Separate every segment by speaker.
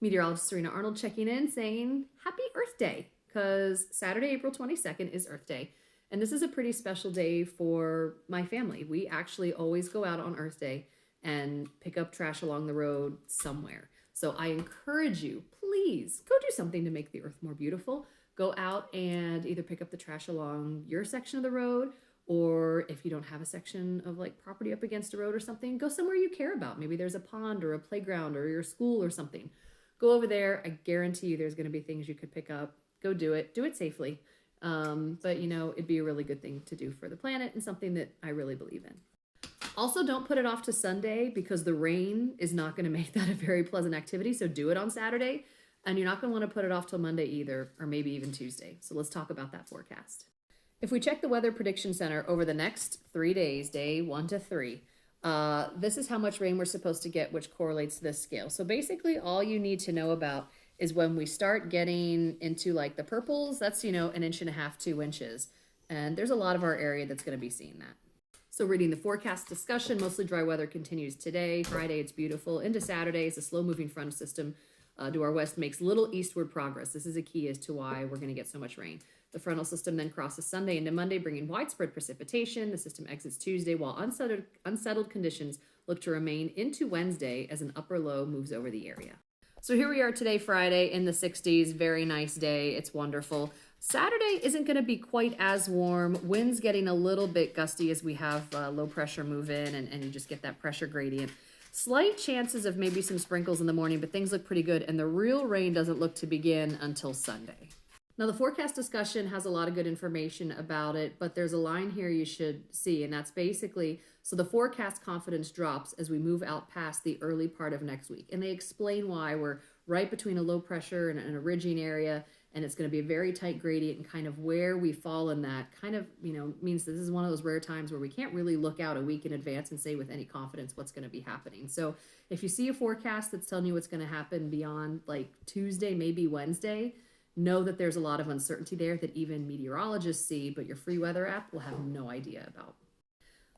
Speaker 1: Meteorologist Serena Arnold checking in saying Happy Earth Day, because Saturday, April 22nd is Earth Day. And this is a pretty special day for my family. We actually always go out on Earth Day and pick up trash along the road somewhere. So I encourage you, please go do something to make the earth more beautiful. Go out and either pick up the trash along your section of the road, or if you don't have a section of like property up against a road or something, go somewhere you care about. Maybe there's a pond or a playground or your school or something. Go over there. I guarantee you there's going to be things you could pick up. Go do it. Do it safely. But you know, it'd be a really good thing to do for the planet and something that I really believe in. Also, don't put it off to Sunday because the rain is not going to make that a very pleasant activity. So do it on Saturday, and you're not going to want to put it off till Monday either, or maybe even Tuesday. So let's talk about that forecast. If we check the Weather Prediction Center over the next 3 days, day 1 to 3, this is how much rain we're supposed to get, which correlates to this scale. So basically all you need to know about is when we start getting into like the purples, that's, you know, 1.5 inches, 2 inches. And there's a lot of our area that's going to be seeing that. So reading the forecast discussion, mostly dry weather continues today. Friday, it's beautiful. Into Saturday, it's a slow-moving front system to our west makes little eastward progress. This is a key as to why we're going to get so much rain. The frontal system then crosses Sunday into Monday, bringing widespread precipitation. The system exits Tuesday, while unsettled conditions look to remain into Wednesday as an upper low moves over the area. So here we are today, Friday, in the 60s. Very nice day. It's wonderful. Saturday isn't going to be quite as warm. Winds getting a little bit gusty as we have low pressure move in, and you just get that pressure gradient. Slight chances of maybe some sprinkles in the morning, but things look pretty good, and the real rain doesn't look to begin until Sunday. Now, the forecast discussion has a lot of good information about it, but there's a line here you should see, and that's basically, so the forecast confidence drops as we move out past the early part of next week. And they explain why we're right between a low pressure and a ridging area, and it's going to be a very tight gradient, and kind of where we fall in that kind of, you know, means this is one of those rare times where we can't really look out a week in advance and say with any confidence what's going to be happening. So if you see a forecast that's telling you what's going to happen beyond like Tuesday, maybe Wednesday, know that there's a lot of uncertainty there that even meteorologists see, but your free weather app will have no idea about.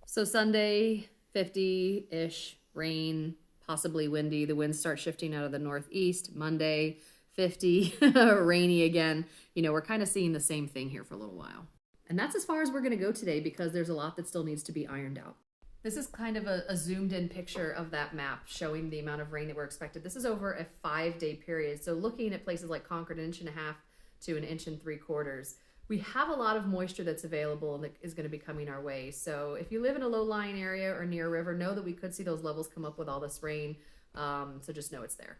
Speaker 1: So Sunday, 50-ish, rain, possibly windy. The winds start shifting out of the northeast. Monday, 50, rainy again. You know, we're kind of seeing the same thing here for a little while. And that's as far as we're going to go today because there's a lot that still needs to be ironed out. This is kind of a zoomed in picture of that map showing the amount of rain that we're expected. This is over a 5-day period. So looking at places like Concord, 1.5 inches to 1.75 inches, we have a lot of moisture that's available and that is going to be coming our way. So if you live in a low-lying area or near a river, know that we could see those levels come up with all this rain. So just know it's there.